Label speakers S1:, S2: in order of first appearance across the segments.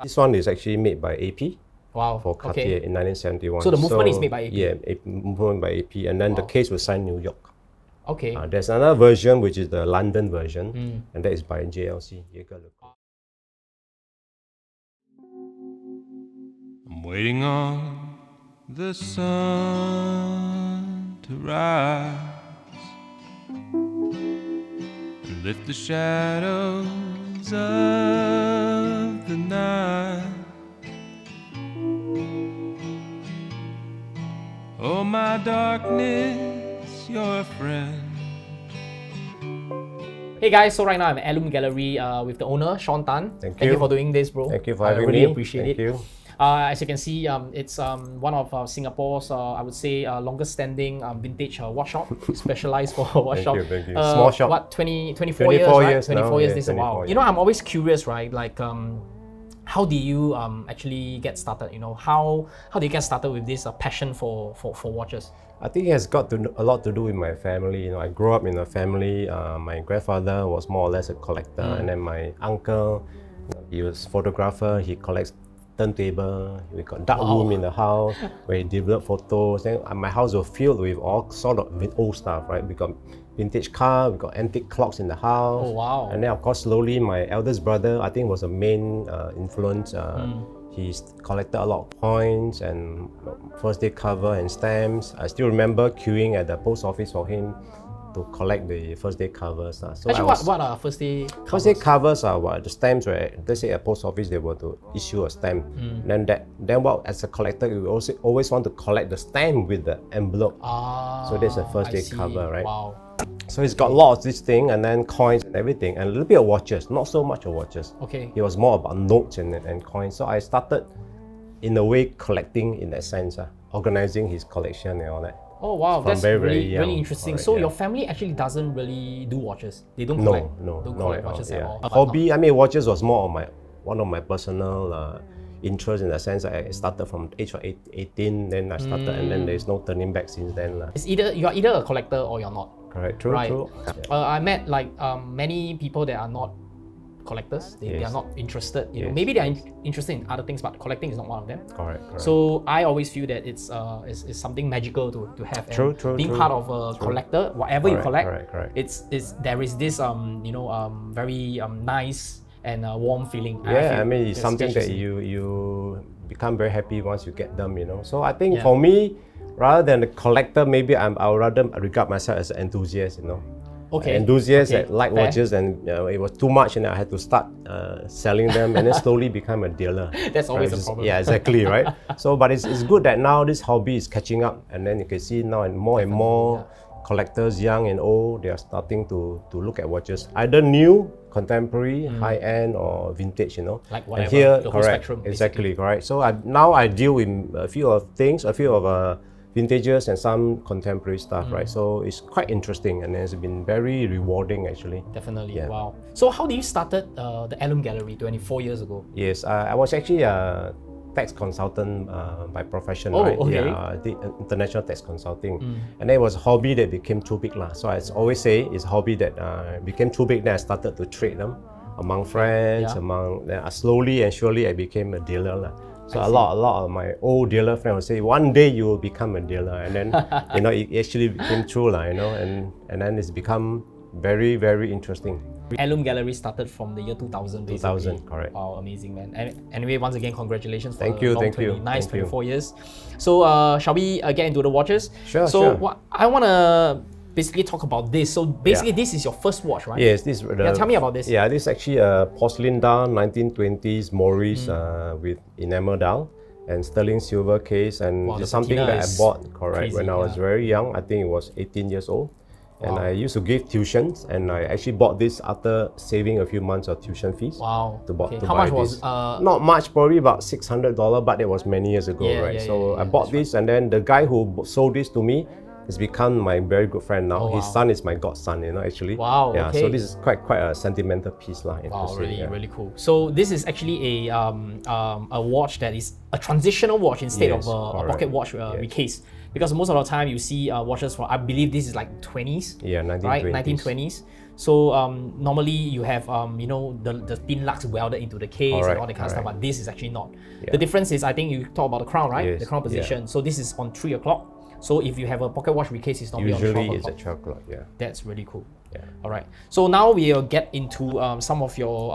S1: This one is actually made by AP.
S2: Wow.
S1: For Cartier in 1971.
S2: So the movement is made by AP?
S1: Yeah, movement by AP. And then the case was signed New York.
S2: Okay.
S1: There's another version, which is the London version, and that is by JLC.
S3: I'm waiting on the sun to rise and lift the shadows of the night. Oh, my darkness, you're a friend.
S2: Hey guys, so right now I'm at Heirloom Gallery with the owner, Shawn Tan.
S1: Thank you
S2: for doing this, bro.
S1: Thank you for having me.
S2: I really appreciate it.
S1: Thank you.
S2: As you can see, it's one of Singapore's, I would say, longest standing vintage watch shop, specialized for watch shop.
S1: Thank you. Small shop.
S2: What, 24 years, right? 24 years, this is a while.
S1: Yeah.
S2: You know, I'm always curious, right? Like, how do you actually get started? You know, how do you get started with this passion for watches?
S1: I think it has got a lot to do with my family. You know, I grew up in a family. My grandfather was more or less a collector, and then my uncle, he was photographer. He collects turntable. We got dark room in the house where he developed photos. Then my house was filled with all sort of old stuff. Right, we got vintage car, we got antique clocks in the house.
S2: Oh wow!
S1: And then of course slowly my eldest brother, I think, was a main influence. He's collected a lot of coins and first day cover and stamps. I still remember queuing at the post office for him to collect the first day covers. So
S2: actually, what are first day covers?
S1: First day covers are what the stamps where, let's say at post office they were to issue a stamp. Then what, as a collector, you also always want to collect the stamp with the envelope. So that's a first day cover, right?
S2: Wow.
S1: So he's got lots of this thing, and then coins and everything, and a little bit of watches, not so much of watches.
S2: Okay.
S1: It was more about notes and coins. So I started, in a way, collecting in that sense, organizing his collection and all that.
S2: Oh wow, that's really interesting.
S1: Right,
S2: so your family actually doesn't really do watches. They don't collect. Don't collect watches at all.
S1: Hobby. I mean, watches was more of one of my personal interests in the sense. I started from the age of 18, then I started, and then there's no turning back since then.
S2: It's you're either a collector or you're not.
S1: Correct. True.
S2: Right.
S1: True.
S2: I met like many people that are not collectors. They are not interested. You know, maybe they are interested in other things, but collecting is not one of them.
S1: Correct.
S2: So I always feel that it's something magical to have.
S1: True.
S2: Being part of a collector, whatever you collect,
S1: correct.
S2: there is this very nice and warm feeling.
S1: Yeah, I mean it's something that you become very happy once you get them. You know. So I think for me, rather than a collector, maybe I would rather regard myself as an enthusiast. You know.
S2: Okay.
S1: Enthusiasts that like watches, and it was too much, and I had to start selling them, and then slowly become a dealer.
S2: That's always a problem.
S1: Yeah, exactly, right? So, but it's good that now this hobby is catching up, and then you can see now and more collectors, young and old, they are starting to look at watches, either new, contemporary, high-end, or vintage. You know,
S2: like whatever.
S1: And here,
S2: the whole spectrum,
S1: exactly, correct. So now I deal with a few of vintages and some contemporary stuff, right? So it's quite interesting, and it's been very rewarding actually.
S2: Definitely, wow. So how did you started the Heirloom Gallery 24 years ago?
S1: Yes, I was actually a tax consultant by profession, right?
S2: Okay.
S1: Yeah, I did international tax consulting, and it was a hobby that became too big lah. So I always say it's a hobby that became too big. Then I started to trade them among friends, slowly and surely I became a dealer lah. So a lot of my old dealer friends would say, one day you will become a dealer, and then it actually became true, and then it's become very, very interesting.
S2: Heirloom Gallery started from the year 2000, basically.
S1: 2000, correct.
S2: Wow, amazing, man. And anyway, once again, congratulations for
S1: thank you.
S2: 24 years. So shall we get into the watches?
S1: Sure.
S2: So what I want to basically talk about this. So basically, this is your first watch, right?
S1: Yes, this.
S2: Tell me about this.
S1: Yeah, this is actually a porcelain dial, 1920s Maurice with enamel dial and sterling silver case, and it's something that I bought when I was very young. I think it was 18 years old, and I used to give tuitions, and I actually bought this after saving a few months of tuition fees.
S2: Wow.
S1: How much was? Not much, probably about $600, but it was many years ago, right? So I bought this, and then the guy who sold this to me has become my very good friend now. His son is my godson, actually.
S2: Wow.
S1: Yeah. So this is quite a sentimental piece, lah.
S2: Wow, really cool. So this is actually a watch that is a transitional watch instead of a pocket watch with case. because most of the time you see watches from, I believe this is like 20s,
S1: Yeah, 1920s.
S2: right? 1920s. So normally you have the thin lux welded into the case and all that kind of stuff, but this is actually not.
S1: Yeah.
S2: The difference is, I think you talk about the crown, right?
S1: Yes,
S2: The crown position.
S1: yeah.
S2: So this is on 3 o'clock. So if you have a pocket watch with case, it's normally
S1: Usually
S2: on 12
S1: it's
S2: o'clock.
S1: at 12 o'clock, yeah.
S2: That's really cool.
S1: Yeah.
S2: All right. So now we'll get into some of your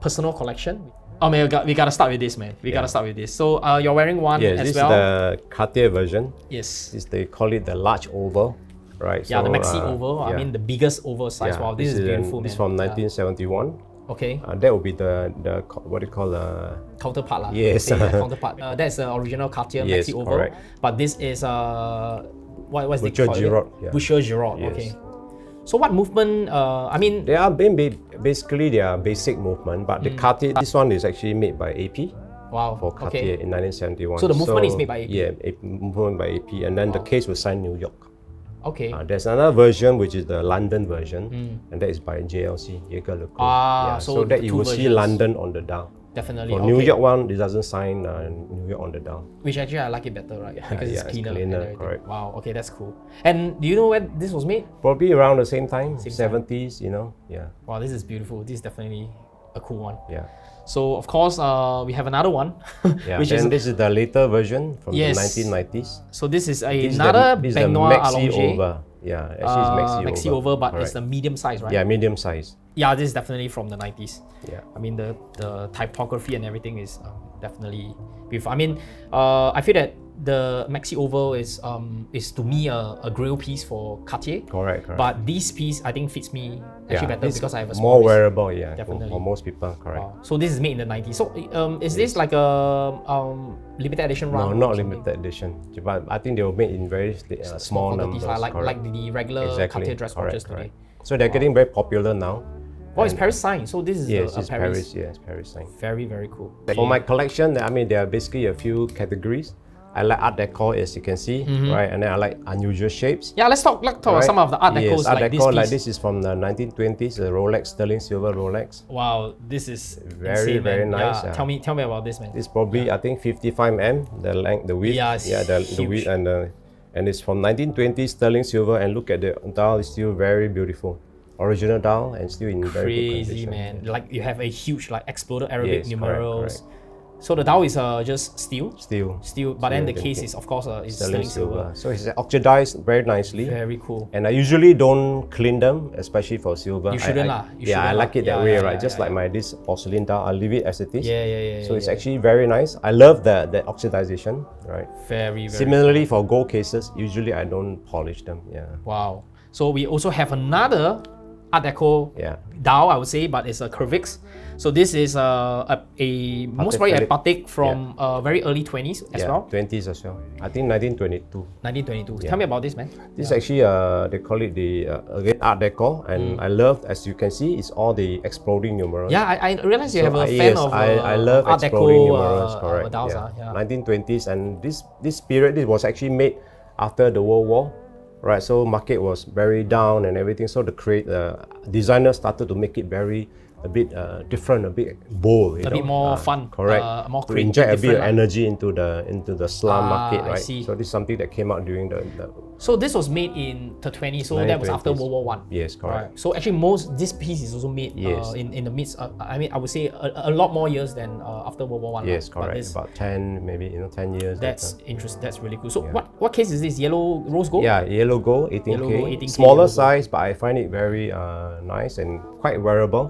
S2: personal collection. Oh man, we gotta start with this, man. We gotta start with this. So you're wearing one
S1: Yes,
S2: as
S1: this
S2: well.
S1: is the Cartier version.
S2: Yes.
S1: They call it the large oval, right?
S2: Yeah, the
S1: So,
S2: maxi oval. I
S1: yeah.
S2: mean, the biggest oval size.
S1: Yeah,
S2: Wow, this is beautiful,
S1: This is
S2: man.
S1: from 1971.
S2: Okay.
S1: That would be the what do you call
S2: Counterpart lah.
S1: Yes.
S2: Okay, yeah, counterpart. That's the original Cartier
S1: Yes,
S2: maxi oval.
S1: correct.
S2: But this is what's the
S1: Boucher Giraud, yeah.
S2: Boucher Giraud.
S1: Yes.
S2: Okay. So what movement? I mean,
S1: They are basically they are basic movement, but the Cartier, this one is actually made by AP
S2: wow.
S1: for Cartier
S2: Okay.
S1: in 1971.
S2: So the movement is made by AP?
S1: Yeah, movement by AP, and then the case was signed New York.
S2: Okay.
S1: There's another version which is the London version, and that is by JLC, Jaeger LeCoultre.
S2: Ah,
S1: yeah,
S2: so
S1: so that
S2: the
S1: you
S2: two
S1: will see
S2: versions.
S1: London on the dial.
S2: Definitely.
S1: For
S2: okay.
S1: New York one, it doesn't sign New York on the dial.
S2: Which actually I like it better, right? Because
S1: yeah,
S2: it's
S1: it's
S2: cleaner. and
S1: cleaner,
S2: everything.
S1: correct.
S2: Wow. Okay, that's cool. And do you know when this was made?
S1: Probably around the same time,
S2: Same
S1: 70s, you know. Yeah,
S2: Wow, this is beautiful. This is definitely a cool one.
S1: yeah.
S2: So of course, we have another one,
S1: Yeah,
S2: which
S1: then
S2: is
S1: this is the later version from
S2: Yes.
S1: the 1990s.
S2: so this is
S1: This is
S2: another
S1: this is the
S2: Baignoire
S1: maxi
S2: allongé.
S1: over. Yeah, actually it's
S2: Maxi oval, but it's
S1: correct.
S2: the medium size, right?
S1: Yeah, medium size.
S2: Yeah, this is definitely from the 90s.
S1: Yeah.
S2: I mean, the typography and everything is definitely beautiful. I mean, I feel that the maxi oval is to me a grail piece for Cartier.
S1: Correct.
S2: But this piece, I think, fits me actually better
S1: this
S2: because I have a
S1: more
S2: small wrist.
S1: wearable. Yeah,
S2: Definitely.
S1: for most people. Correct.
S2: Wow. So this is made in the 90s. So is this like a limited edition
S1: No,
S2: run?
S1: not
S2: or something?
S1: limited edition. But I think they were made in very small
S2: quantities,
S1: numbers.
S2: like
S1: correct.
S2: the regular Cartier dress watches today.
S1: So they're getting very popular now.
S2: Oh, it's Paris sign. So this is
S1: Yes,
S2: a
S1: it's
S2: Paris.
S1: Paris. Yes, Paris sign.
S2: Very, very cool.
S1: For my collection, I mean, there are basically a few categories. I like art decor, as you can see, right? And then I like unusual shapes.
S2: Yeah, let's talk about
S1: right?
S2: some of the art decos
S1: Yes, art
S2: like
S1: decor
S2: this
S1: like
S2: piece.
S1: this is from the 1920s, the Rolex, sterling silver Rolex.
S2: Wow, this is
S1: Very,
S2: insane,
S1: very
S2: man.
S1: nice,
S2: Yeah.
S1: yeah.
S2: Tell me about this, man.
S1: This probably I think 55 mm, the length, the width.
S2: Yeah, it's
S1: the
S2: huge.
S1: width and it's from 1920s sterling silver. And look at the dial, it's still very beautiful, original dial and still in very good
S2: Crazy,
S1: condition.
S2: man. Like you have a huge like exploded Arabic
S1: Yes,
S2: numerals.
S1: correct.
S2: So the dial is just steel,
S1: Still,
S2: but then the
S1: Still,
S2: case
S1: okay.
S2: is of course is
S1: sterling
S2: sterling silver.
S1: silver. So it's oxidized very nicely.
S2: Very cool.
S1: And I usually don't clean them, especially for silver.
S2: You shouldn't
S1: I,
S2: lah. You
S1: yeah, I
S2: shouldn't
S1: like
S2: lah.
S1: it that
S2: Yeah,
S1: way,
S2: yeah,
S1: right?
S2: yeah,
S1: Just
S2: yeah,
S1: like my this porcelain dial, I'll leave it as it is.
S2: Yeah.
S1: So it's actually very nice. I love the oxidization, right?
S2: very, very
S1: Similarly for gold cases, usually I don't polish them. Yeah.
S2: wow. So we also have another Art Deco
S1: Yeah.
S2: dial, I would say, but it's a Curvix. So this is a most probably a
S1: Philippe.
S2: Patek from very early 20s as
S1: Yeah,
S2: well.
S1: 20s as well. I think 1922.
S2: 1922. Tell me about this, man.
S1: This is actually they call it the again Art Deco, and I love, as you can see, it's all the exploding numerals.
S2: Yeah, I realize you
S1: So,
S2: have a fan
S1: yes,
S2: of
S1: I love
S2: Art
S1: exploding
S2: Deco
S1: numerals. Correct.
S2: dials.
S1: Yeah.
S2: Yeah.
S1: 1920s, and this period this was actually made after the World War, right? So market was very down and everything. So the designers started to make it a bit different, a bit bold,
S2: A bit more fun,
S1: correct.
S2: more
S1: to
S2: creative,
S1: inject a bit of
S2: different lah.
S1: energy into the slum market,
S2: I
S1: right?
S2: see.
S1: So this is something that came out during the
S2: So this was made in the 20s, so that was after
S1: 1920s.
S2: World War One.
S1: Yes, correct.
S2: Right. So actually, this piece is also made
S1: Yes.
S2: in the midst. I mean, I would say a lot more years than after World War One.
S1: Yes,
S2: But
S1: correct.
S2: this-
S1: About 10, maybe 10 years.
S2: That's
S1: later.
S2: interesting. That's really cool. So what case is this? Yellow rose gold?
S1: Yeah, yellow gold, 18K.
S2: Yellow gold, 18K
S1: Smaller
S2: yellow gold.
S1: size, but I find it very nice and quite wearable.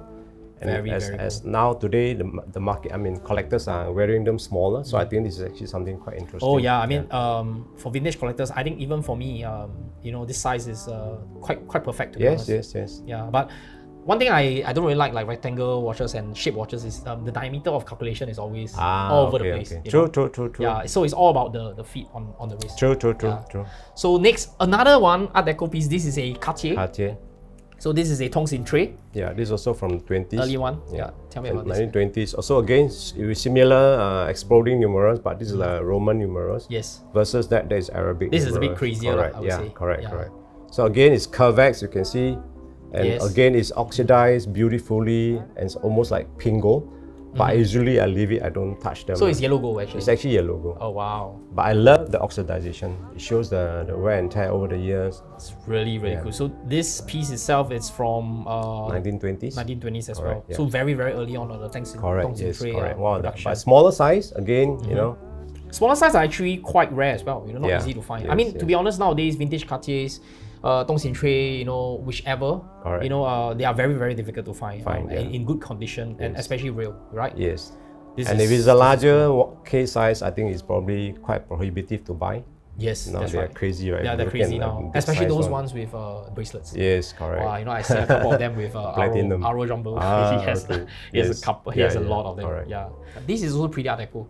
S1: And
S2: Very,
S1: as,
S2: very
S1: as now today, the market, I mean, collectors are wearing them smaller. So I think this is actually something quite interesting.
S2: Oh yeah, I mean, for vintage collectors, I think even for me, this size is quite perfect to be honest.
S1: Yes.
S2: Yeah, but one thing I don't really like rectangle watches and shape watches is the diameter of calculation is always all over the place. you know?
S1: True.
S2: Yeah, so it's all about the feet on the wrist.
S1: True.
S2: Yeah. So next, another one Art Deco piece. This is a Cartier.
S1: Cartier.
S2: So this is a Tongsin tray,
S1: Yeah, this is also from 20s.
S2: early one. Yeah, tell me about this.
S1: 1920s. Also again, similar exploding numerals, but this is Roman numerals.
S2: Yes.
S1: Versus that, there is Arabic.
S2: This is a bit
S1: numerals.
S2: crazier,
S1: Correct.
S2: I would say.
S1: Correct.
S2: Yeah.
S1: Correct. So again, it's curvex. You can see, and
S2: Yes.
S1: again, it's oxidized beautifully, and it's almost like pink gold. But usually I leave it, I don't touch them.
S2: So it's yellow gold actually.
S1: It's actually yellow gold.
S2: Oh wow.
S1: But I love the oxidization. It shows the wear and tear over the years.
S2: It's really cool. So this piece itself is from
S1: 1920s.
S2: 1920s as
S1: Correct,
S2: well.
S1: yeah.
S2: So very early on the tungsten
S1: Correct, yes,
S2: tray,
S1: correct. Wow,
S2: production.
S1: but smaller size, again, you know.
S2: Smaller size are actually quite rare as well. Not
S1: Yeah.
S2: easy to find.
S1: Yes,
S2: I mean, to
S1: yes.
S2: be honest, nowadays vintage Cartiers, tungsten tray, whichever,
S1: Correct.
S2: they are very difficult to find,
S1: Find, yeah.
S2: in good condition and especially real, right?
S1: Yes.
S2: This
S1: And
S2: is-
S1: if it's a larger case size, I think it's probably quite prohibitive to buy.
S2: Yes,
S1: Now
S2: that's
S1: they're
S2: right.
S1: crazy, right?
S2: Yeah, they're
S1: Look
S2: crazy
S1: at
S2: now,
S1: big
S2: especially
S1: size
S2: those
S1: one.
S2: ones with bracelets.
S1: Yes, correct.
S2: I see a couple of them with
S1: Platinum.
S2: Aro Jumbo.
S1: Ah,
S2: he has,
S1: okay.
S2: he has
S1: Yes.
S2: a couple. He
S1: Yeah,
S2: has a
S1: yeah,
S2: lot of them.
S1: correct.
S2: Yeah, this is also pretty Art Deco.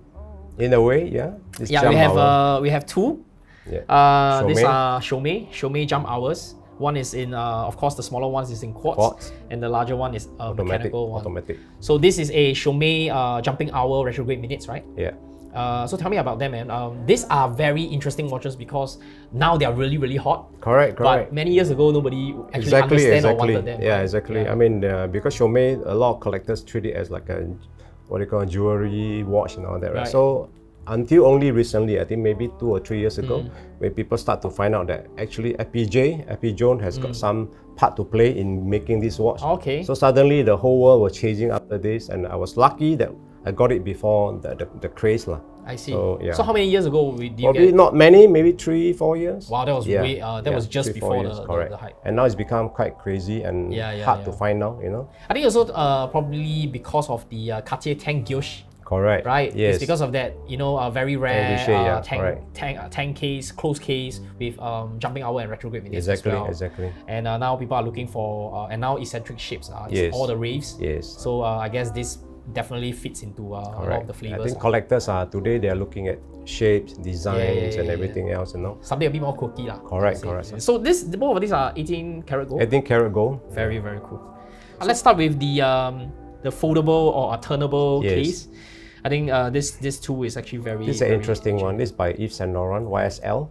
S1: In a way, yeah. This
S2: Yeah,
S1: jump hour.
S2: we have two.
S1: Yeah.
S2: These
S1: Chaumet.
S2: are Chaumet jump hours. One is in, of course, the smaller ones is in quartz, and the larger one is a mechanical one.
S1: Automatic.
S2: So this is a Chaumet jumping hour retrograde minutes, right?
S1: Yeah.
S2: So tell me about them, man. These are very interesting watches because now they are really hot.
S1: Correct.
S2: But many years ago, nobody actually understand or wanted them.
S1: Yeah,
S2: right?
S1: exactly.
S2: Yeah.
S1: I mean, because Chaumet, a lot of collectors treat it as like a, what they call jewelry watch and all that, right?
S2: Right.
S1: So until only recently, I think maybe 2 or 3 years ago, when people start to find out that actually Epi Jones has got some part to play in making this watch.
S2: Okay.
S1: So suddenly the whole world was chasing after this, and I was lucky that I got it before the craze lah.
S2: I see.
S1: So, yeah.
S2: So how many years ago did you
S1: Probably
S2: get?
S1: not many, maybe 3-4 years.
S2: Wow, that was way. That was just
S1: 3-4
S2: before
S1: years,
S2: the
S1: correct.
S2: hype.
S1: And now it's become quite crazy and hard to find now, you know.
S2: I think also probably because of the Cartier tank guilloche,
S1: Correct.
S2: right?
S1: Yes.
S2: It's because of that, very rare
S1: Guilloche, yeah, correct.
S2: tank case, closed case with jumping hour and retrograde minutes as well.
S1: Exactly.
S2: And now people are looking for and now eccentric shapes. It's
S1: Yes.
S2: all the raves.
S1: Yes.
S2: So I guess this definitely fits into a lot of the flavors.
S1: I think collectors are today they are looking at shapes, designs, and everything else, you know.
S2: Something a bit more quirky lah.
S1: Correct.
S2: So both of these are 18 karat gold.
S1: 18 karat gold.
S2: Very cool. Let's start with the foldable or a turnable
S1: Yes.
S2: case. I think this tool is actually very.
S1: This is an
S2: very
S1: interesting one. This is by Yves Saint Laurent, YSL.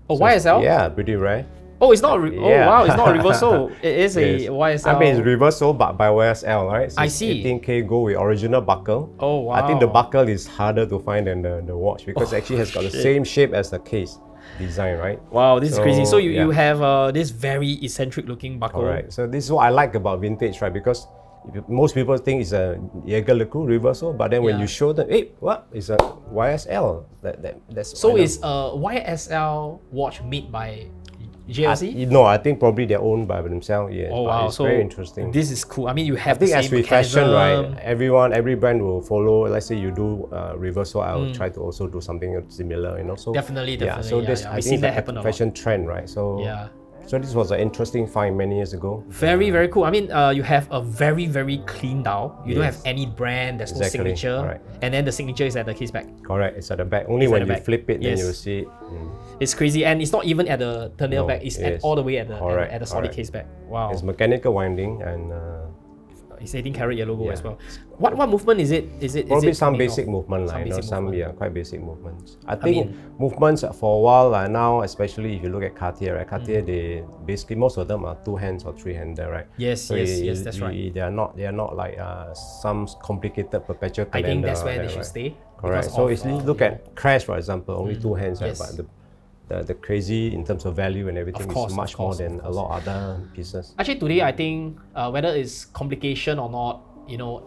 S2: Oh, YSL?
S1: Yeah, pretty rare.
S2: Oh, it's not. Oh
S1: Yeah.
S2: wow, it's not reversal. It is a
S1: Yes.
S2: YSL.
S1: I mean, it's reversal, but by YSL, right? So
S2: I
S1: it's
S2: see.
S1: 18K gold with original buckle.
S2: Oh wow.
S1: I think the buckle is harder to find than the watch because it actually has got the same shape as the case design, right?
S2: Wow, this is crazy. So you
S1: yeah.
S2: have this very eccentric looking buckle.
S1: Correct. So this is what I like about vintage, right? Because most people think it's a Jaeger-LeCoultre reversal, but then when
S2: Yeah.
S1: you show them, hey, what? It's a YSL. That's
S2: So
S1: why
S2: is a YSL watch made by JLC?
S1: No, I think probably they're owned by themselves. Yeah.
S2: Oh
S1: but
S2: wow,
S1: it's
S2: so
S1: very interesting.
S2: this is cool. I mean, you have
S1: I think
S2: the
S1: as
S2: same
S1: with fashion,
S2: mechanism.
S1: right? Every brand will follow. Let's say you do reversal, I will try to also do something similar, you know. So
S2: Definitely,
S1: Yeah. So
S2: yeah,
S1: this,
S2: yeah.
S1: I
S2: We've
S1: think
S2: seen that
S1: it's
S2: happen a
S1: a
S2: lot.
S1: fashion trend, right? So
S2: Yeah.
S1: So this was an interesting find many years ago.
S2: Very cool. I mean, you have a very clean dial. You don't have
S1: Yes.
S2: any brand. There's no
S1: Exactly,
S2: signature.
S1: correct.
S2: And then the signature is at the case back.
S1: Correct. It's at the back. Only
S2: It's at
S1: when
S2: the
S1: you
S2: back.
S1: flip it, then
S2: Yes.
S1: you will see it.
S2: It's crazy, and it's not even at the turntable
S1: No,
S2: back. It's
S1: yes.
S2: all the way at the
S1: Correct,
S2: at the solid
S1: correct.
S2: case back. Wow.
S1: It's mechanical winding and
S2: It's 18 karat yellow gold
S1: Yeah.
S2: as well. What movement is it?
S1: probably some
S2: coming
S1: basic
S2: off?
S1: movement,
S2: Some
S1: like
S2: basic
S1: some
S2: movement.
S1: quite basic movements. I think movements for a while now, especially if you look at Cartier, right? Cartier, they basically most of them are 2 hands or 3-hander, right?
S2: Yes, yes, that's right.
S1: They are not like some complicated perpetual
S2: I
S1: calendar.
S2: think that's where
S1: or
S2: they
S1: that,
S2: should
S1: right?
S2: stay.
S1: Correct.
S2: because
S1: So
S2: of,
S1: if you look at Crash, for example, only 2 hands, right?
S2: Yes.
S1: But the crazy in terms of value and everything
S2: course,
S1: is much
S2: of
S1: more
S2: course,
S1: than a lot of other pieces.
S2: Actually, today I think whether it's complication or not,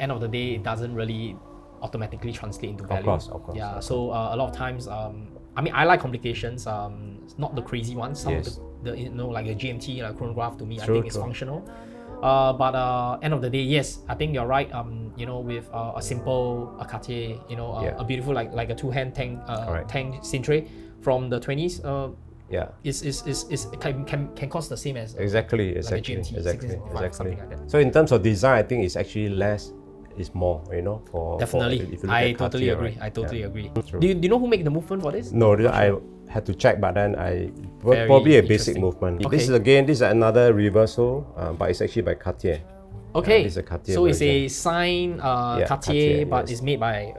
S2: end of the day, it doesn't really automatically translate into value.
S1: Of course.
S2: Yeah. So a lot of times, I mean, I like complications. Not the crazy ones. Some
S1: Yes.
S2: of the like a GMT, like chronograph, to me, I
S1: True,
S2: think it's
S1: true.
S2: functional. But end of the day, yes, I think you're right. With a simple Cartier, a beautiful like a 2-hand
S1: Correct.
S2: tank cintre from the 20s.
S1: Yeah.
S2: Can cost the same as
S1: Exactly.
S2: GMT, 1665, something like that.
S1: So in terms of design, I think it's actually less is more, for
S2: Definitely,
S1: if you look
S2: I
S1: at
S2: totally
S1: Cartier,
S2: agree.
S1: right?
S2: I totally
S1: Yeah.
S2: agree.
S1: True.
S2: Do you know who made the movement for this?
S1: No, I had to check, but then
S2: Very
S1: probably a basic
S2: interesting.
S1: movement.
S2: Okay.
S1: This is another reversal, but it's actually by Cartier.
S2: Okay,
S1: this is a Cartier
S2: so it's
S1: version.
S2: a signed Cartier,
S1: Cartier,
S2: but
S1: yes.
S2: it's made by.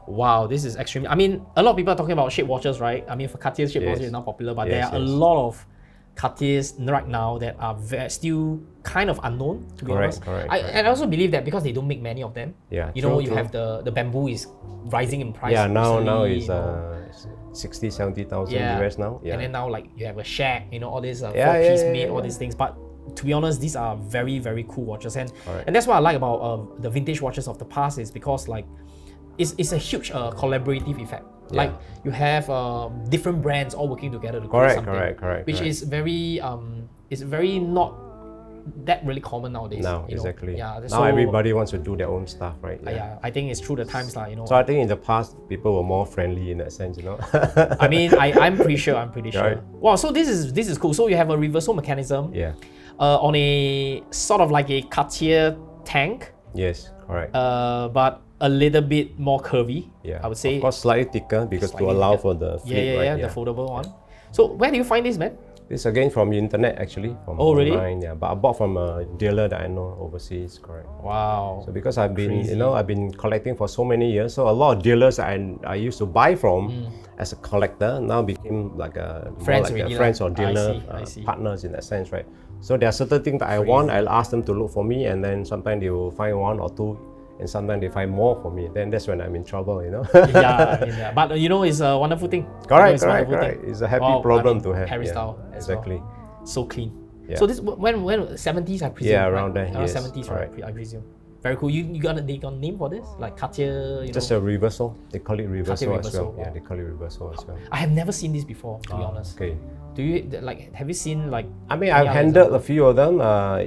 S2: Wow, this is extremely. I mean, a lot of people are talking about shape watches, right? I mean, for Cartier shape
S1: Yes.
S2: watches is now popular, but
S1: Yes,
S2: there are a
S1: yes.
S2: lot of Cartiers right now that are still kind of unknown, to be honest.
S1: Correct.
S2: And I also believe that because they don't make many of them.
S1: Yeah,
S2: You know,
S1: true,
S2: you
S1: true.
S2: have the bamboo is rising in price.
S1: Yeah, now
S2: recently,
S1: it's
S2: you know.
S1: 60, 70,000
S2: Yeah.
S1: US now. Yeah.
S2: And then now like you have a Shag, you know, all these
S1: Yeah,
S2: four-piece
S1: yeah,
S2: made, all
S1: yeah.
S2: these things. But to be honest, these are very, very cool watches. And
S1: Correct.
S2: and that's what I like about the vintage watches of the past is because like it's a huge collaborative effect.
S1: Yeah.
S2: Like you have different brands all working together to create something.
S1: Correct.
S2: Which is very not that really common nowadays.
S1: Now,
S2: you know?
S1: exactly.
S2: Yeah.
S1: Now
S2: so,
S1: everybody wants to do their own stuff, right?
S2: Yeah, I think it's through the times lah, you know.
S1: So I think in the past, people were more friendly in that sense, you know.
S2: I mean, I'm pretty sure.
S1: Right.
S2: Wow, so this is cool. So you have a reversal mechanism.
S1: Yeah.
S2: On a sort of like a Cartier tank,
S1: Yes, correct.
S2: but a little bit more curvy.
S1: Yeah.
S2: I would say.
S1: Of course, slightly thicker because
S2: Slightly
S1: to allow
S2: thicker.
S1: for the flip, right?
S2: The foldable one. So where do you find this, man?
S1: This again from the internet actually. From
S2: Oh, really?
S1: online, yeah. But I bought from a dealer that I know overseas, correct.
S2: Wow.
S1: So because I've been,
S2: Crazy.
S1: I've been collecting for so many years, so a lot of dealers I used to buy from as a collector now became like a more
S2: Friends
S1: like
S2: already
S1: a friends
S2: lah.
S1: or dealer
S2: I see.
S1: partners in that sense, right? So there are certain things that I want, I'll ask them to look for me, and then sometimes they will find one or two, and sometimes they find more for me. Then that's when I'm in trouble, you know.
S2: Yeah, I mean, yeah. But you know, it's a wonderful thing.
S1: Correct.
S2: You know, it's a wonderful thing.
S1: It's a happy
S2: Wow,
S1: problem
S2: I mean,
S1: to have.
S2: Paris
S1: yeah,
S2: style as well.
S1: exactly.
S2: So clean.
S1: Yeah.
S2: So this when 70s I presume.
S1: Yeah,
S2: right?
S1: around there,
S2: Around
S1: yes,
S2: 70s, right?
S1: correct.
S2: I presume. Very cool. You got a name for this? Like Cartier, you
S1: Just
S2: know?
S1: a reversal. They call it reversal as
S2: reversal,
S1: well. Yeah,
S2: wow.
S1: they call it reversal as well.
S2: I have never seen this before, to be honest.
S1: Okay.
S2: Do you like? Have you seen like?
S1: I mean,
S2: any
S1: I've
S2: other
S1: handled
S2: example?
S1: a few of them.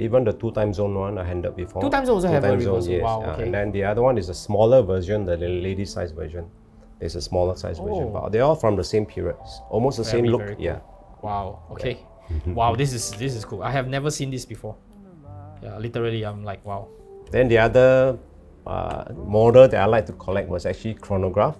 S1: Even the 2-time zone one I handled before.
S2: 2-time zone also have a
S1: 2-time zone,
S2: reversal.
S1: yes.
S2: Wow, okay.
S1: And then the other one is a smaller version, the lady size version. There's a smaller size version, but they're all from the same period, almost the same
S2: Very,
S1: look.
S2: very cool.
S1: Yeah.
S2: Wow. Okay. Wow. This is cool. I have never seen this before. Yeah. Literally, I'm like, wow.
S1: Then the other model that I like to collect was actually chronograph.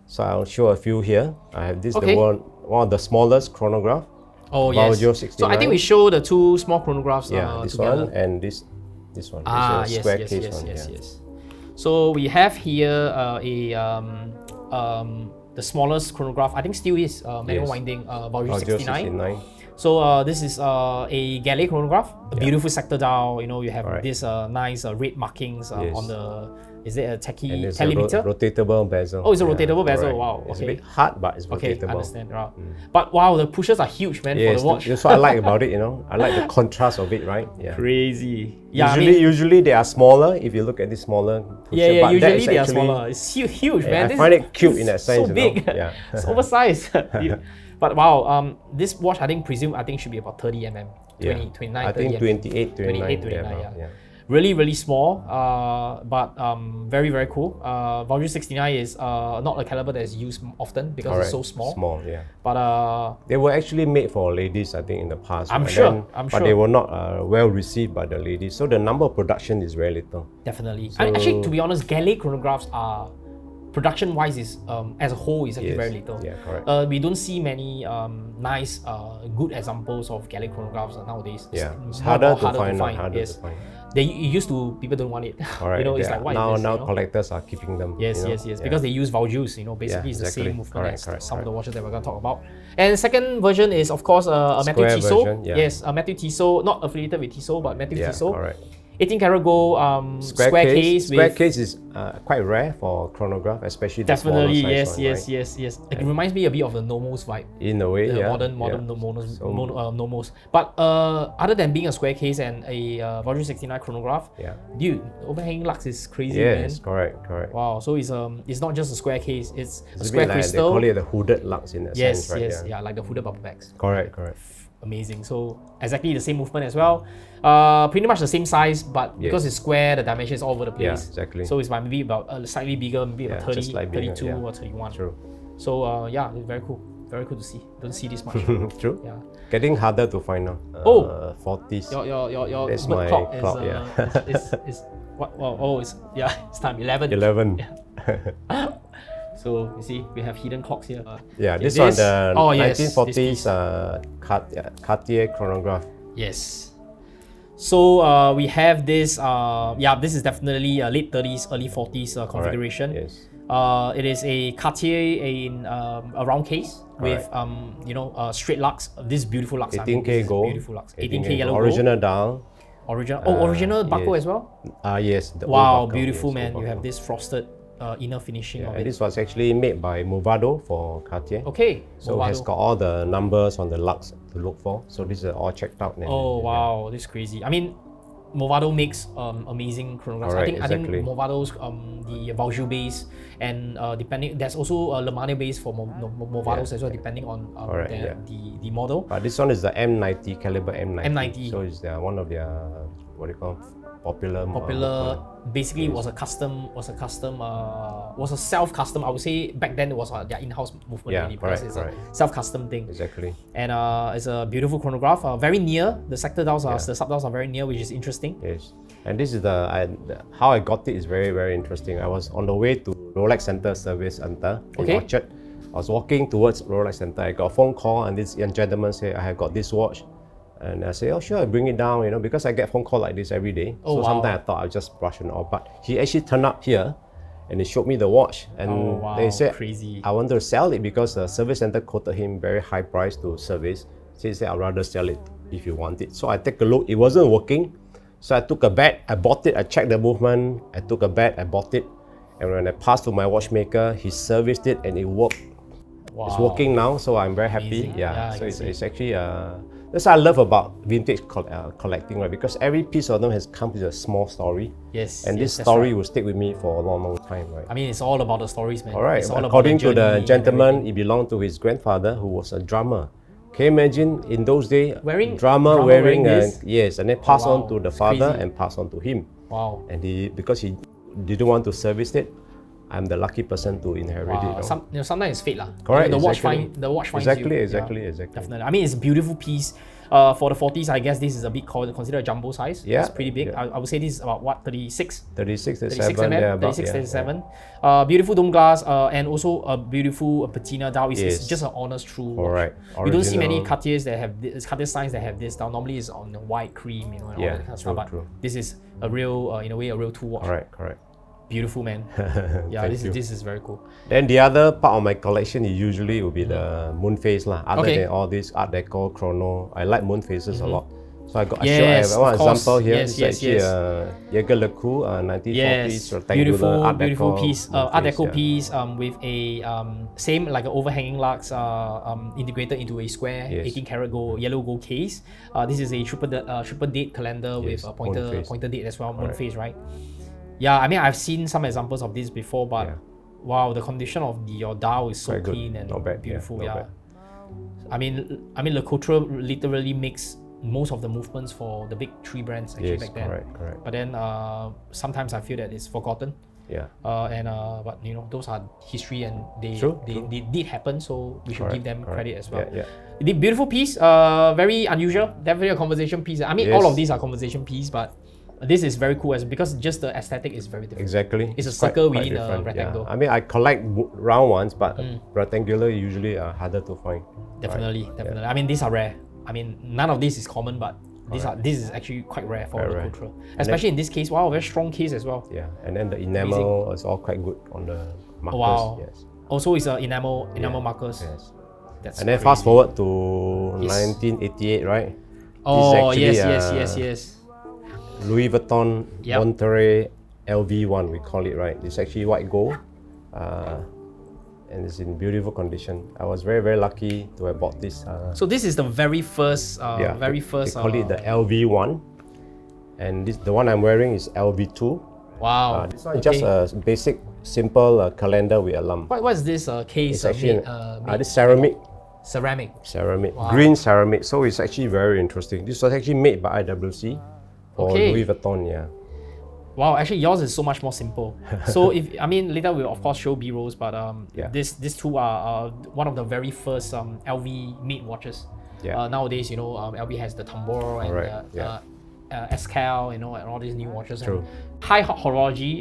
S1: So I'll show a few here. I have this
S2: Okay.
S1: the one of the smallest chronograph.
S2: Oh
S1: Valjo
S2: yes. So I think
S1: 69.
S2: we show the two small chronographs
S1: Yeah, this
S2: together.
S1: one and this one.
S2: Ah,
S1: It's a
S2: yes,
S1: square
S2: yes,
S1: case
S2: yes,
S1: one.
S2: yes,
S1: yeah.
S2: yes. So we have here the smallest chronograph. I think still is manual
S1: Yes.
S2: winding Valjo
S1: Valjo
S2: 69.
S1: 69.
S2: So this is a Gallet chronograph, a beautiful sector dial. You know, you have
S1: Correct.
S2: this nice red markings
S1: Yes.
S2: on the. Is it a techie
S1: And it's
S2: telemeter?
S1: a rotatable bezel.
S2: Oh, it's a rotatable bezel.
S1: correct.
S2: Wow,
S1: It's
S2: okay.
S1: a bit hard, but it's
S2: Okay,
S1: rotatable.
S2: understand. Right. But wow, the pushers are huge, man,
S1: Yes,
S2: for the watch.
S1: that's what I like about it. I like the contrast of it, right? Yeah.
S2: Crazy. Yeah,
S1: Usually they are smaller. If you look at this smaller pusher,
S2: yeah.
S1: but that
S2: Usually
S1: is
S2: they are
S1: actually-
S2: smaller. It's huge,
S1: Yeah,
S2: man.
S1: I
S2: This
S1: find
S2: is-
S1: it cute
S2: this
S1: in that
S2: is
S1: sense.
S2: So big.
S1: Yeah.
S2: It's oversized. But wow, this watch I think should be about 30 mm. 20, 29,
S1: I
S2: 30
S1: think
S2: mm.
S1: 28, 29.
S2: 29,
S1: thereabout,
S2: yeah. Really small, but very, very cool. Valjo 69 is not a caliber that is used often because
S1: Correct.
S2: it's so small.
S1: Small, yeah.
S2: But
S1: They were actually made for ladies, I think, in the past.
S2: I'm
S1: and
S2: sure,
S1: then-
S2: I'm
S1: but
S2: sure.
S1: they were not well received by the ladies. So the number of production is very little.
S2: definitely. And actually, to be honest, Gallet chronographs are production-wise is as a whole is actually
S1: Yes.
S2: very little.
S1: Yeah, correct.
S2: We don't see many nice, good examples of Gallet chronographs nowadays.
S1: Yeah, it's
S2: more
S1: harder,
S2: to
S1: to find.
S2: Yes.
S1: To find.
S2: They it used to people don't want it.
S1: Alright,
S2: You know, it's
S1: yeah.
S2: like what
S1: now
S2: is this,
S1: now
S2: you know?
S1: collectors are keeping them.
S2: Yes,
S1: you know?
S2: yes.
S1: Yeah.
S2: Because they use Valjos, basically it's the
S1: exactly.
S2: same movement
S1: Correct,
S2: as
S1: correct,
S2: some of the
S1: correct.
S2: watches that we're going to talk about. And the second version is, of course, a Matthew
S1: Square
S2: Tissot.
S1: version, yeah.
S2: Yes, a Matthew Tissot, not affiliated with Tissot, but Matthew
S1: Yeah,
S2: Tissot.
S1: correct.
S2: 18 karat gold square case
S1: Square
S2: with...
S1: case is quite rare for chronograph, especially the
S2: Definitely,
S1: smaller size
S2: yes,
S1: one,
S2: yes,
S1: right?
S2: yes. It reminds me a bit of the Nomos vibe.
S1: In a way,
S2: The
S1: yeah.
S2: modern
S1: yeah.
S2: Nomos. But other than being a square case and a Valjo 69 chronograph,
S1: Yeah.
S2: dude, overhanging lux is crazy,
S1: Yes,
S2: man.
S1: correct.
S2: Wow, so it's not just a square case, it's a
S1: It's a
S2: square
S1: bit like
S2: crystal.
S1: they call it the hooded lux in that
S2: Yes,
S1: sense, right?
S2: yes, yeah, like the hooded bubble bags.
S1: Correct.
S2: Amazing. So exactly the same movement as well. Pretty much the same size, but because
S1: Yes.
S2: it's square, the dimension is all over the
S1: Yeah,
S2: place.
S1: exactly.
S2: So it's maybe about slightly bigger, maybe about
S1: Yeah,
S2: 30,
S1: just like bigger,
S2: 32
S1: yeah.
S2: or 31.
S1: True.
S2: So yeah, it's very cool. Very cool to see. Don't see this much.
S1: True.
S2: Yeah.
S1: Getting harder to find now.
S2: Oh.
S1: 40s.
S2: Your
S1: That's
S2: bird
S1: my
S2: clock is
S1: clock, yeah.
S2: is what? Oh, it's time 11.
S1: 11.
S2: So you see, we have hidden clocks here.
S1: Yeah,
S2: Is
S1: this one, the
S2: oh, yes, this
S1: 1940s
S2: piece.
S1: Cartier chronograph.
S2: Yes. So we have this. This is definitely late 30s, early 40s configuration.
S1: Yes.
S2: It is a Cartier in a round case with straight lux. This beautiful lux.
S1: 18K
S2: this is
S1: gold.
S2: beautiful lux. 18K yellow
S1: original
S2: gold.
S1: dial.
S2: Original buckle
S1: yes.
S2: as well.
S1: Yes. The old
S2: Wow,
S1: buckle,
S2: beautiful
S1: yes,
S2: man.
S1: old
S2: You have
S1: buckle.
S2: this frosted inner finishing of
S1: And
S2: it.
S1: this was actually made by Movado for Cartier.
S2: Okay.
S1: So it has got all the numbers on the lux to look for. So these are all checked out.
S2: Oh wow, this is crazy. I mean, Movado makes amazing chronographs.
S1: Correct,
S2: I think
S1: exactly.
S2: Movado's the Valjoux base and depending there's also a Le Mans base for Movados as well, depending on the model.
S1: But this one is the M90 caliber M90.
S2: M90.
S1: So it's one of their what do you call popular.
S2: Basically was a self-custom. I would say back then it was their in-house movement.
S1: Yeah,
S2: really, because
S1: correct,
S2: it's a self-custom thing.
S1: Exactly.
S2: And it's a beautiful chronograph. Very near. The sector dials the sub dials are very near, which is interesting.
S1: Yes. And this is how I got it is very, very interesting. I was on the way to Rolex Center Service Center in Orchard. I was walking towards Rolex Center. I got a phone call and this young gentleman said, I have got this watch. And I say, oh sure, I bring it down, because I get phone call like this every day.
S2: Oh,
S1: so
S2: wow.
S1: sometimes I thought I'll just brush it off. But he actually turned up here and he showed me the watch. And they said,
S2: crazy.
S1: I wanted to sell it because the service center quoted him very high price to service. So he said, I'd rather sell it if you want it. So I take a look, it wasn't working. So I took a bet, I bought it, I checked the movement, I took a bet, I bought it. And when I passed to my watchmaker, he serviced it and it worked.
S2: Wow.
S1: It's working now, so I'm very happy.
S2: Amazing.
S1: Yeah, so it's actually that's what I love about vintage collecting, right? Because every piece of them has come with a small story.
S2: Yes.
S1: And this
S2: that's
S1: story
S2: right.
S1: will stick with me for a long, long time, right?
S2: I mean, it's all about the stories, man.
S1: All right.
S2: It's all
S1: According
S2: about
S1: to the
S2: journey and
S1: gentleman,
S2: everything.
S1: it belonged to his grandfather, who was a drummer. Can you imagine in those days,
S2: Wearing-
S1: drummer
S2: drummer
S1: wearing
S2: this?
S1: yes, and then pass
S2: wow.
S1: on to the
S2: It's
S1: father
S2: crazy.
S1: and pass on to him.
S2: Wow.
S1: And because he didn't want to service it, I'm the lucky person to inherit
S2: Wow.
S1: it.
S2: Sometimes it's fate, lah.
S1: Correct,
S2: The watch
S1: exactly.
S2: finds you.
S1: Exactly.
S2: Definitely. I mean, it's a beautiful piece. For the 40s, I guess this is a bit considered a jumbo size.
S1: Yeah,
S2: It's pretty big.
S1: yeah.
S2: I would say this is about what, 36?
S1: 36,
S2: 36
S1: 37,
S2: mm,
S1: yeah, about,
S2: 36,
S1: yeah,
S2: 37. Beautiful dome glass and also a beautiful patina dial. It's
S1: Yes.
S2: just an honest true watch.
S1: Alright,
S2: You don't see many
S1: original.
S2: Cartiers that have this, Cartier signs that have this dial. Normally it's on the white cream, and all
S1: Yeah,
S2: that kind of stuff. But
S1: true.
S2: this is a real, in a way, a real two watch.
S1: Correct.
S2: Beautiful, man. Yeah,
S1: Thank
S2: this
S1: you.
S2: is very cool.
S1: Then the other part of my collection usually will be the moon phase lah. Other
S2: Okay.
S1: than all this Art Deco, chrono, I like moon phases a lot. So I
S2: Yes,
S1: have one
S2: of course.
S1: example here.
S2: Yes,
S1: It's
S2: yes,
S1: actually Jaeger LeCoultre 1940s
S2: Yes,
S1: rectangular Art
S2: beautiful
S1: Deco
S2: piece,
S1: moon
S2: Art
S1: phase,
S2: Deco
S1: yeah.
S2: piece with a same like an overhanging lux integrated into a square
S1: Yes.
S2: 18 karat gold, yellow gold case. This is a triple date calendar
S1: Yes,
S2: with a
S1: moon phase.
S2: pointer date as well, moon
S1: Correct.
S2: phase, right? Yeah, I mean I've seen some examples of this before, but
S1: Yeah.
S2: wow, the condition of your dial is so
S1: Quite good.
S2: clean and
S1: Not bad, yeah,
S2: beautiful.
S1: not
S2: Yeah,
S1: bad.
S2: I mean LeCoultre literally makes most of the movements for the big three brands actually
S1: Yes,
S2: back then.
S1: correct.
S2: But then sometimes I feel that it's forgotten.
S1: Yeah.
S2: But those are history and they
S1: True.
S2: they did happen, so we should give them credit as well.
S1: Yeah.
S2: The beautiful piece, very unusual, definitely a conversation piece. I mean,
S1: Yes.
S2: all of these are conversation piece, but this is very cool because just the aesthetic is very different.
S1: Exactly.
S2: It's a
S1: quite-
S2: circle
S1: quite
S2: within a
S1: different,
S2: rectangle.
S1: Yeah. I mean, I collect round ones, but rectangular usually are harder to find.
S2: Definitely.
S1: Yeah.
S2: I mean, these are rare. I mean, none of this is common, but this is actually quite rare for
S1: Very
S2: the
S1: rare.
S2: Couture. Especially in this case, wow, very strong case as well.
S1: Yeah, and then the enamel is all quite good on the markers.
S2: Wow.
S1: Yes.
S2: Also, it's enamel markers.
S1: Yes.
S2: That's
S1: And then
S2: crazy.
S1: fast forward to
S2: Yes.
S1: 1988, right?
S2: Oh,
S1: This is
S2: yes.
S1: actually, Louis Vuitton
S2: Yep.
S1: Monterey LV1, we call it, right? It's actually white gold, and it's in beautiful condition. I was very, very lucky to have bought this.
S2: So this is the very first,
S1: They call it the LV1, and the one I'm wearing is LV2.
S2: wow.
S1: This one is just a basic, simple calendar with a lump.
S2: What is this case?
S1: It's actually
S2: made
S1: this ceramic,
S2: ceramic. Wow.
S1: green ceramic. So it's actually very interesting. This was actually made by IWC for
S2: Okay.
S1: Louis Vuitton. Yeah.
S2: Wow, actually yours is so much more simple. So later we'll of course show B-rolls, but
S1: Yeah.
S2: these two are one of the very first LV made watches.
S1: Yeah.
S2: Nowadays, LV has the Tambor and
S1: Correct, yeah.
S2: Escal, and all these new watches.
S1: True.
S2: And high horology,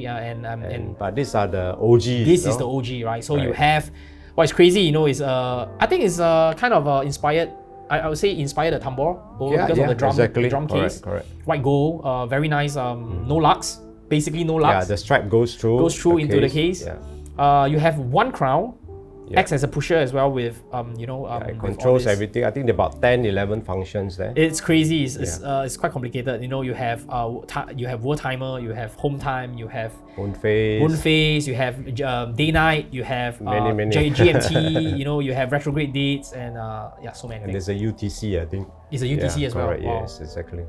S1: Yes.
S2: and
S1: But these are the OGs.
S2: this
S1: no?
S2: is the OG, right? So you
S1: Right.
S2: have what's crazy, is I think it's kind of inspired. I would say inspired the Tambor because of the drum,
S1: exactly.
S2: the drum case.
S1: Correct.
S2: White gold, very nice. No lux. basically no
S1: Yeah,
S2: lux.
S1: the stripe goes through.
S2: Into the case.
S1: Yeah.
S2: You have one crown.
S1: Yeah.
S2: Acts as a pusher as well with
S1: Yeah, it
S2: with all
S1: controls
S2: this.
S1: everything. I think there are about 10, 11 functions there.
S2: It's crazy. It's quite complicated. You have world timer, you have home time, you have
S1: Moon phase.
S2: you have day night, you have
S1: Many.
S2: GMT. You have retrograde dates and so many
S1: And
S2: things.
S1: there's a UTC, I think.
S2: It's a UTC as well.
S1: Correct,
S2: Wow.
S1: yes, exactly.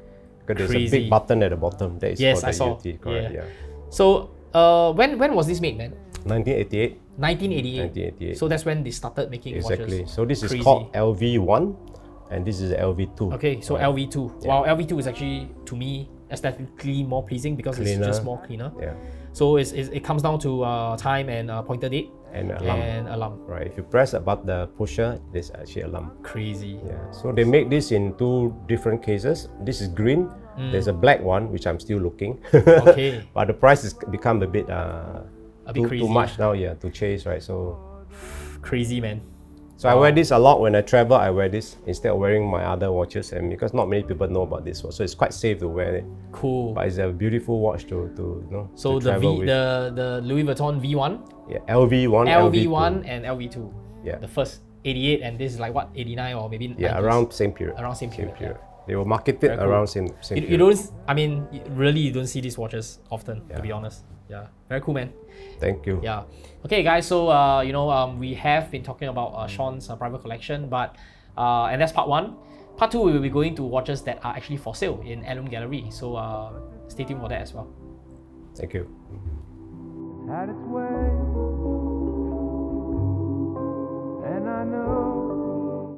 S1: Because there's a
S2: Crazy.
S1: big button at the bottom. That is
S2: Yes,
S1: for
S2: I
S1: the
S2: saw.
S1: UT. Correct, yeah.
S2: So when was this made, man?
S1: 1988.
S2: 1988. So that's when they started making
S1: Exactly.
S2: watches.
S1: So this is
S2: Crazy.
S1: called LV1 and this is LV2.
S2: Okay, so
S1: Right.
S2: LV2. Wow, LV2 is actually, to me, aesthetically more pleasing because it's
S1: Cleaner.
S2: just more cleaner.
S1: Yeah.
S2: So it comes down to time and pointer date
S1: And alarm.
S2: and alarm.
S1: Right. If you press about the pusher, there's actually alarm.
S2: Crazy.
S1: Yeah. So they make this in two different cases. This is green. There's a black one which I'm still looking.
S2: Okay.
S1: But the price has become a bit
S2: crazy.
S1: too much now, yeah, to chase, right? So
S2: Crazy, man.
S1: I wear this a lot when I travel. I wear this instead of wearing my other watches, and because not many people know about this one, so it's quite safe to wear it.
S2: Cool.
S1: But it's a beautiful watch to
S2: So
S1: to
S2: the
S1: travel with.
S2: the Louis Vuitton V1,
S1: Yeah, LV1,
S2: LV1 and LV2.
S1: Yeah.
S2: The first 88 and this is like what, 89 or maybe 90s?
S1: Yeah, around same period.
S2: Around same period, yeah.
S1: They will market it
S2: Very cool.
S1: around same
S2: You
S1: period.
S2: don't, I mean, really you don't see these watches often, to be honest. Yeah, very cool, man.
S1: Thank you.
S2: Yeah. Okay, guys. So we have been talking about Shawn's private collection, but and that's part one. Part two, we will be going to watches that are actually for sale in Heirloom Gallery. So stay tuned for that as well.
S1: Thank you.
S3: Had its way.